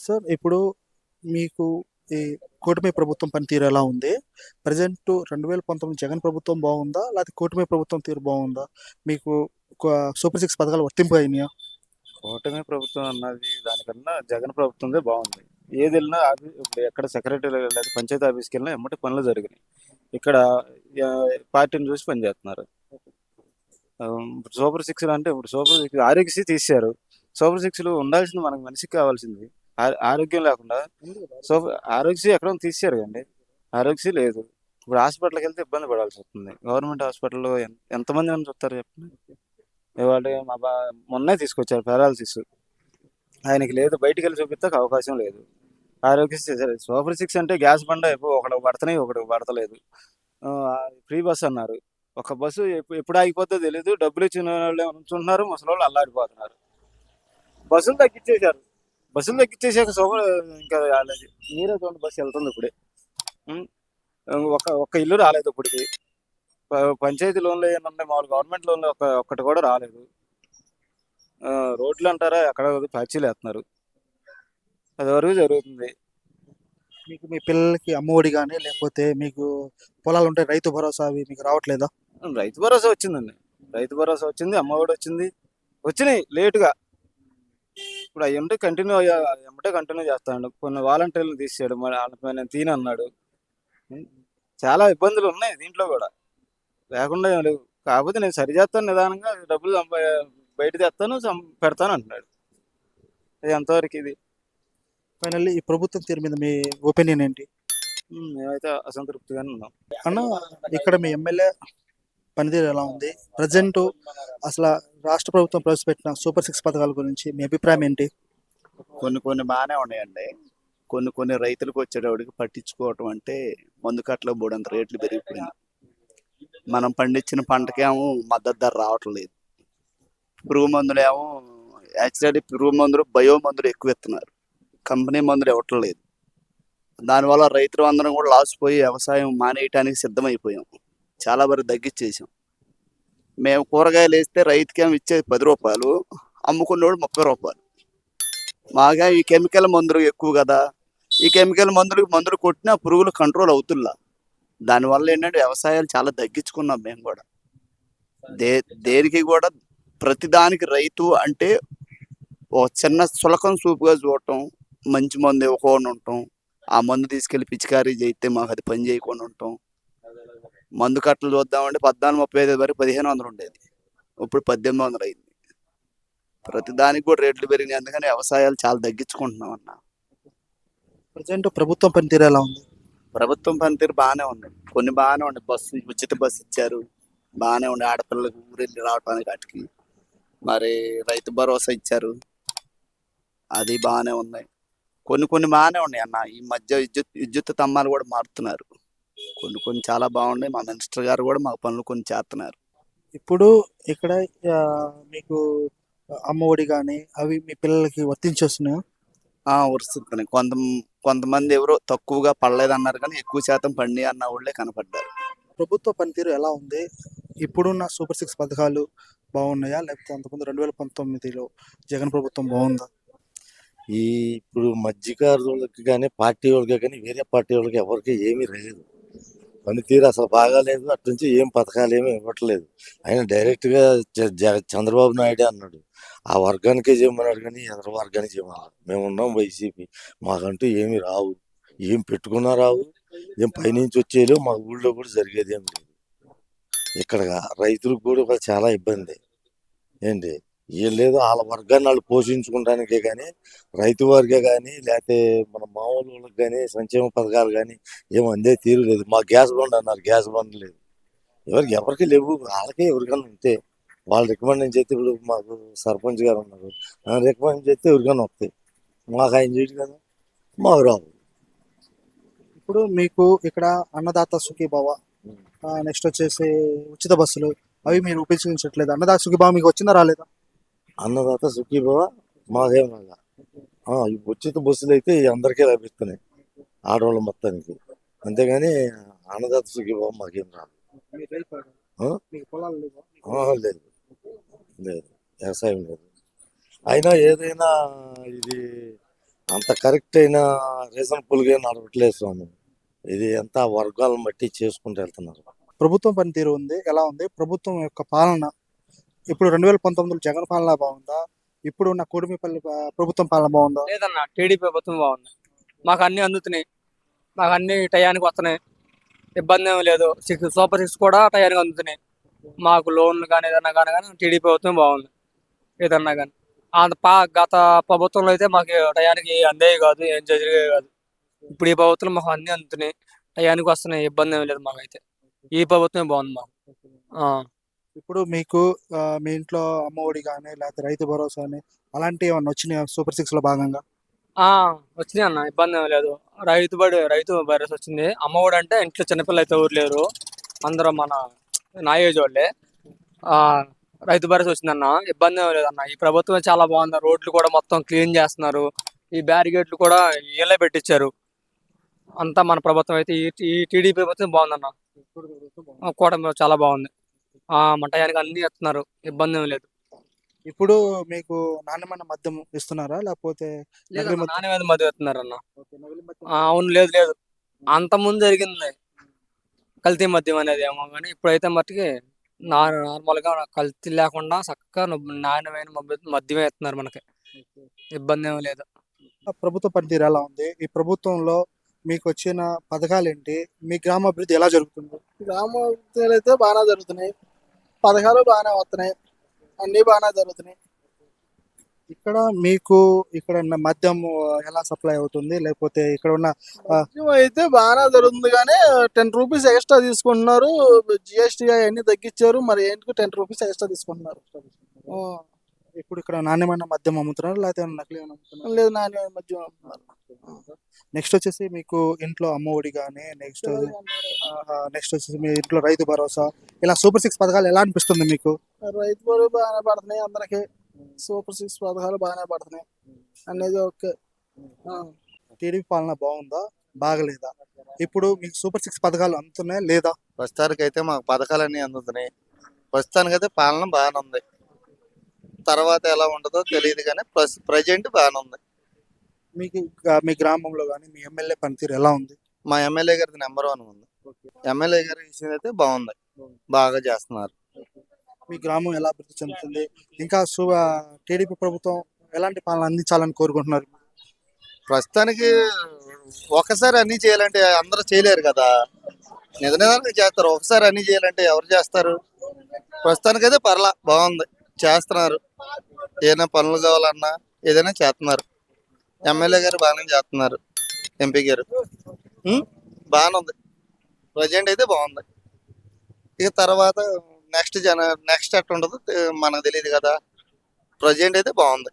Sir ఇప్పుడు మీకు ఈ కూటమి ప్రభుత్వం పనితీరు ఎలా ఉంది? ప్రెజెంట్ 2019 జగన్ ప్రభుత్వం బాగుందా? లేకపోతే కూటమి ప్రభుత్వం తీరు బాగుందా? మీకు సూపర్ సిక్స్ పథకాలు వర్తింపు అయినాయా? కూటమి ప్రభుత్వం అన్నది దానికన్నా జగన్ ప్రభుత్వందే బాగుంది. ఏది వెళ్ళినా ఇప్పుడు ఎక్కడ సెక్రటరీ లేదా పంచాయతీ ఆఫీస్కి వెళ్ళినా ఎమ్మటి పనులు జరిగినాయి. ఇక్కడ ఆ, పార్టీని చూసి పని చేస్తున్నారు. సూపర్ సిక్స్ అంటే ఇప్పుడు సూపర్ సిక్స్ ఆరోగ్యశ్రీ తీశారు. సూపర్ సిక్స్ ఉండాల్సింది మనకు మనిషికి కావాల్సింది ఆరోగ్యం లేకుండా ఆరోగ్యశ్రీ ఎక్కడో తీశారు కండి. ఆరోగ్యశ్రీ లేదు. ఇప్పుడు హాస్పిటల్కి వెళ్తే ఇబ్బంది పడాల్సి వస్తుంది. గవర్నమెంట్ హాస్పిటల్లో ఎంతమంది అని చూస్తారు చెప్పండి. ఇవాళ మొన్నే తీసుకొచ్చారు పారాలసిస్. ఆయనకి లేదు, బయటికి వెళ్ళి చూపిస్తే అవకాశం లేదు. ఆరోగ్యశ్రీ సరే, సూపర్ సిక్స్ అంటే గ్యాస్ బండ ఒకటి పడుతున్నాయి, ఒకటి పడతలేదు. ఆ, ఫ్రీ బస్ అన్నారు. ఒక బస్సు ఎప్పుడు ఆగిపోద్దో తెలియదు. డబ్బులు ఇచ్చిన వాళ్ళు ఉంటున్నారు, ముసలి వాళ్ళు అల్లాడిపోతున్నారు. బస్సులు తగ్గించేశారు. బస్సులు తగ్గించేసాక సూపర్ ఇంకా రాలేదు. మీరే చూడండి, బస్సు వెళ్తుంది ఇప్పుడే. ఉం? ఒక్క ఇల్లు రాలేదు ఇప్పటికి. పంచాయతీ లోన్లు ఏమన్నా మామూలు గవర్నమెంట్ లోన్లు ఒక్కటి కూడా రాలేదు. రోడ్లు అంటారా, అక్కడ ప్యాచీలు వేస్తున్నారు. అది వరకు జరుగుతుంది. మీకు మీ పిల్లలకి అమ్మఒడి కానీ లేకపోతే మీకు పొలాలు ఉంటే రైతు భరోసా అవి మీకు రావట్లేదా? రైతు భరోసా వచ్చిందండి. రైతు భరోసా వచ్చింది, అమ్మఒడి వచ్చింది. వచ్చినాయి లేటుగా. ఇప్పుడు అవి ఉంటే కంటిన్యూ ఎమ్మటే కంటిన్యూ చేస్తాడు. కొన్ని వాలంటీర్లు తీసాడు, మరి వాళ్ళపై నేను తీనన్నాడు. చాలా ఇబ్బందులు ఉన్నాయి దీంట్లో కూడా, లేకుండా ఏం లేవు. కాకపోతే నేను సరి చేస్తాను, నిదానంగా డబ్బులు బయట తెస్తాను, పెడతాను అంటున్నాడు. ఇది ఎంతవరకు ఇది? ఫైనల్లీ ఈ ప్రభుత్వం తీరు మీద మీ ఒపీనియన్ ఏంటి? మేమైతే అసంతృప్తిగానే ఉన్నాం. అన్న, ఇక్కడ మీ ఎమ్మెల్యే పనితీరు ఎలా ఉంది? ప్రజెంట్ అసలు రాష్ట్ర ప్రభుత్వం ప్రవేశపెట్టిన సూపర్ సిక్స్ పథకాల గురించి మీ అభిప్రాయం ఏంటి? కొన్ని కొన్ని బాగానే ఉన్నాయండి. కొన్ని కొన్ని రైతులకు వచ్చేటప్పటికి పట్టించుకోవటం అంటే మందు కట్టలో బోడంత రేట్లు పెరిగిపోయింది. మనం పండించిన పంటకేమో మద్దతు ధర రావటం లేదు. పురుగు మందులు ఏమో యాక్చువల్లీ పురుగు మందులు బయో మందులు ఎక్కువ ఇస్తున్నారు, కంపెనీ మందులు ఇవ్వటం లేదు. దానివల్ల రైతులు అందరం కూడా లాస్ పోయి వ్యవసాయం మానేయటానికి సిద్ధమైపోయాం. చాలా వరకు తగ్గించేసాం. మేము కూరగాయలు వేస్తే రైతుకేమో ఇచ్చేది 10 రూపాయలు, అమ్ముకున్నోడు 30 రూపాయలు. మాగా ఈ కెమికల్ మందులు ఎక్కువ కదా, ఈ కెమికల్ మందులు కొట్టినా పురుగులు కంట్రోల్ అవుతుల్లా. దానివల్ల ఏంటంటే వ్యవసాయాలు చాలా తగ్గించుకున్నాం మేము కూడా. దేనికి కూడా ప్రతిదానికి రైతు అంటే ఒక చిన్న సులకం చూపుగా చూడటం, మంచి మందు ఇవ్వకుండా ఉండటం, ఆ మందు తీసుకెళ్లి పిచికారీ చేస్తే మాకు అది పని చేయకుండా ఉండటం. మందు కట్టలు చూద్దామంటే 1435 వరకు 1500 ఉండేది, ఇప్పుడు 1800 అయింది. ప్రతిదానికి కూడా రేట్లు పెరిగినాయి. అందుకని వ్యవసాయాలు చాలా తగ్గించుకుంటున్నాం అన్న. ప్రజెంట్ ప్రభుత్వం పనితీరు ఎలా ఉంది? ప్రభుత్వం పనితీరు బాగానే ఉంది. కొన్ని బాగానే ఉండే, ఉచిత బస్సు ఇచ్చారు, బాగానే ఉండే. ఆడపిల్లలకు ఊరెళ్ళి రావడానికి వాటికి. మరి రైతు భరోసా ఇచ్చారు, అది బాగానే ఉన్నాయి. కొన్ని కొన్ని బాగానే ఉన్నాయి అన్న. ఈ మధ్య విద్యుత్ స్తంభాలు కూడా మారుతున్నారు. కొన్ని కొన్ని చాలా బాగున్నాయి. మా మినిస్టర్ గారు కూడా మా పనులు కొన్ని చేస్తున్నారు. ఇప్పుడు ఇక్కడ ఆ, మీకు అమ్మఒడి కానీ అవి మీ పిల్లలకి వర్తించేస్తున్నాయా? వరుస్తున్నాయి. కొంతమంది ఎవరో తక్కువగా పడలేదన్నారు, కానీ ఎక్కువ శాతం పండి అన్న వాళ్ళే కనపడ్డారు. ప్రభుత్వ పనితీరు ఎలా ఉంది? ఇప్పుడున్న సూపర్ సిక్స్ పథకాలు బాగున్నాయా, లేకపోతే అంతకుముందు 2019లో జగన్ ప్రభుత్వం బాగుందా? ఈ ఇప్పుడు మధ్యకారులకి కానీ పార్టీ వాళ్ళకి కానీ వేరే పార్టీ వాళ్ళకి ఎవరికి ఏమీ లేదు. పనితీరు అసలు బాగాలేదు. అటు నుంచి ఏం పథకాలు ఏమీ ఇవ్వట్లేదు. ఆయన డైరెక్ట్గా చంద్రబాబు నాయుడే అన్నాడు, ఆ వర్గానికే చేయమన్నాడు కానీ ఎదరు వర్గానికి చేయమన్నాడు. మేము ఉన్నాం వైసీపీ, మాకంటూ ఏమీ రావు, ఏం పెట్టుకున్నా రావు, ఏం పైనుంచి వచ్చేది మా ఊళ్ళో కూడా జరిగేది ఏం లేదు. ఇక్కడ రైతులకు కూడా చాలా ఇబ్బంది. ఏంటి ఏం లేదు, వాళ్ళ వర్గాన్ని వాళ్ళు పోషించుకోవడానికే కానీ రైతు వారికే కానీ లేకపోతే మన మామూలు వాళ్ళకి కానీ సంక్షేమ పథకాలు కానీ ఏం అందే తీరు లేదు. మా గ్యాస్ బండ్ అన్నారు, గ్యాస్ బండ్ లేదు. ఎవరికి లేవు, వాళ్ళకే ఎవరికైనా ఉంటే వాళ్ళు రికమెండ్ చేస్తే, ఇప్పుడు మాకు సర్పంచ్ గారు ఉన్నారు, రికమెండ్ చేస్తే ఎవరికైనా వస్తాయి. మాకు ఆయన చేయడు కదా, మాకు రావు. ఇప్పుడు మీకు ఇక్కడ అన్నదాత సుఖీభావ, నెక్స్ట్ వచ్చేసి ఉచిత బస్సులు అవి మీరు ఉపయోగించట్లేదు. అన్నదాత సుఖీభావ మీకు వచ్చిందా రాలేదా? అన్నదాత సుఖీభవ మాకేం రాగా. ఈ ఉచిత బస్సులు అయితే అందరికీ లభిస్తున్నాయి, ఆడవాళ్ళ మొత్తానికి. అంతేగాని అన్నదాత సుఖీభవ మాకేం రాదు. మీకు పొలాలు లేవా? లేదు, లేదు, వ్యవసాయం లేదు. అయినా ఏదైనా ఇది అంత కరెక్ట్ అయిన రీజనబుల్గా నడవట్లేదు స్వామి. ఇది అంతా వర్గాలను బట్టి చేసుకుంటూ వెళ్తున్నారు. ప్రభుత్వం పనితీరు ఉంది ఎలా ఉంది? ప్రభుత్వం యొక్క పాలన ఇప్పుడు 2019 జగన్ పాలన బాగుందా? ఇప్పుడు ఉన్న కూటమిపల్లి ప్రభుత్వం పాలన బాగుందా? లేదన్న టీడీపీ ప్రభుత్వం బాగుంది. మాకు అన్ని అందుతున్నాయి, మాకు అన్ని టయానికి వస్తున్నాయి, ఇబ్బంది ఏమి లేదు. సూపర్ సిక్స్ కూడా టయానికి అందుతున్నాయి. మాకు లోన్లు కానీ ఏదన్నా కానీ టీడీపీ ప్రభుత్వం బాగుంది. ఏదన్నా కానీ గత ప్రభుత్వంలో అయితే మాకు టయానికి అందేవి కాదు, ఏం జరిగేవి కాదు. ఇప్పుడు ఈ ప్రభుత్వం మాకు అన్ని అందుతున్నాయి, టయానికి వస్తున్నాయి, ఇబ్బంది ఏమి లేదు. మాకైతే ఈ ప్రభుత్వమే బాగుంది మాకు. ఆ. ఇప్పుడు మీకు మీ ఇంట్లో అమ్మఒడి కానీ లేకపోతే రైతు భరోసా అని అలాంటివి ఏమన్నా వచ్చినాయా సూపర్ సిక్స్ లో భాగంగా? ఆ, వచ్చినాయి అన్న, ఇబ్బంది ఏమి లేదు. రైతు భరోసా వచ్చింది. అమ్మఒడి అంటే ఇంట్లో చిన్నపిల్లలు అయితే ఊరు లేరు, అందరూ నా ఏజ్ వాళ్ళే. ఆ, రైతు భరోసా వచ్చిందన్న, ఇబ్బంది ఏమి లేదన్న. ఈ ప్రభుత్వం చాలా బాగుంది. రోడ్లు కూడా మొత్తం క్లీన్ చేస్తున్నారు. ఈ బ్యారిగేట్లు కూడా వీళ్ళే పెట్టించారు. అంతా మన ప్రభుత్వం అయితే ఈ టీడీపీ ప్రభుత్వం బాగుందన్న. కూడా చాలా బాగుంది. మన టయానికి అన్ని ఇస్తున్నారు, ఇబ్బంది ఏమి లేదు. ఇప్పుడు మీకు నాణ్యమైన మద్యం ఇస్తున్నారా లేకపోతే నకిలీ మద్యం? నాణ్యమైన మధ్య ఇస్తున్నారు అన్న. ఓకే, నకిలీ మద్యం. అవును, లేదు. అంత ముందు జరిగింది కల్తీ మద్యం అనేది ఏమో, కానీ ఇప్పుడైతే మట్టుకి నార్మల్ గా కల్తీ లేకుండా చక్కగా నాణ్యమైన మద్యమే ఇస్తున్నారు మనకి, ఇబ్బంది ఏమీ లేదు. ప్రభుత్వ పనితీరు ఎలా ఉంది? ఈ ప్రభుత్వంలో మీకు వచ్చిన పథకాలు ఏంటి? మీ గ్రామాభివృద్ధి ఎలా జరుగుతుంది? గ్రామాభివృద్ధులు అయితే బాగానే జరుగుతున్నాయి, పథకాలు బాగానే వస్తున్నాయి, అన్నీ బాగానే జరుగుతున్నాయి. ఇక్కడ మీకు ఇక్కడ ఉన్న మద్యం ఎలా సప్లై అవుతుంది? లేకపోతే ఇక్కడ ఉన్న మద్యం అయితే బాగానే జరుగుతుంది, కానీ 10 రూపీస్ ఎక్స్ట్రా తీసుకుంటున్నారు. జిఎస్టీ అవన్నీ తగ్గించారు, మరి ఏంటికి 10 రూపీస్ ఎక్స్ట్రా తీసుకుంటున్నారు. ఆ, ఇప్పుడు ఇక్కడ నాణ్యమైన మద్యం అమ్ముతున్నారు లేకపోతే ఏమన్నా నకిలీ ఏమన్నా అమ్ముతున్నారు? లేదు, నాణ్య మద్యం అమ్ముతున్నారు. నెక్స్ట్ వచ్చేసి మీకు ఇంట్లో అమ్మఒడి కానీ నెక్స్ట్ వచ్చేసి మీ ఇంట్లో రైతు భరోసా ఇలా సూపర్ సిక్స్ పథకాలు ఎలా అనిపిస్తుంది మీకు? రైతు బరువు బాగానే పడుతున్నాయి అందరికి, సూపర్ సిక్స్ పథకాలు బాగానే పడుతున్నాయి, అనేది ఓకే. టీడీపీ పాలన బాగుందా బాగలేదా? ఇప్పుడు మీకు సూపర్ సిక్స్ పథకాలు అందుతున్నాయా లేదా? ప్రస్తుతానికి అయితే మాకు పథకాలన్నీ అందుతున్నాయి. ప్రస్తుతానికైతే పాలన బాగానే ఉంది. తర్వాత ఎలా ఉంటుందో తెలియదు, కానీ ప్రజెంట్ బాగానే ఉంది. మీకు మీ గ్రామంలో కానీ మీ ఎమ్మెల్యే పనితీరు ఎలా ఉంది? మా ఎమ్మెల్యే గారిది నెంబర్ 1 ఉంది. ఎమ్మెల్యే గారి విషయం అయితే బాగుంది, బాగా చేస్తున్నారు. మీ గ్రామం ఎలా అభివృద్ధి చెందుతుంది? ఇంకా టీడీపీ ప్రభుత్వం ఎలాంటి పాలన అందించాలని కోరుకుంటున్నారు? ప్రస్తుతానికి ఒకసారి అన్ని చేయాలంటే అందరూ చేయలేరు కదా, నిదానంగా చేస్తారు. ఒకసారి అన్ని చేయాలంటే ఎవరు చేస్తారు? ప్రస్తుతానికైతే పర్లా బాగుంది, చేస్తున్నారు. ఏదైనా పనులు కావాలన్నా ఏదైనా చేస్తున్నారు. ఎమ్మెల్యే గారు బాగానే చేస్తున్నారు, ఎంపీ గారు బాగానే ఉంది. ప్రజెంట్ అయితే బాగుంది. ఇక తర్వాత నెక్స్ట్ ఎట్లా ఉండదు మనకు తెలియదు కదా. ప్రజెంట్ అయితే బాగుంది.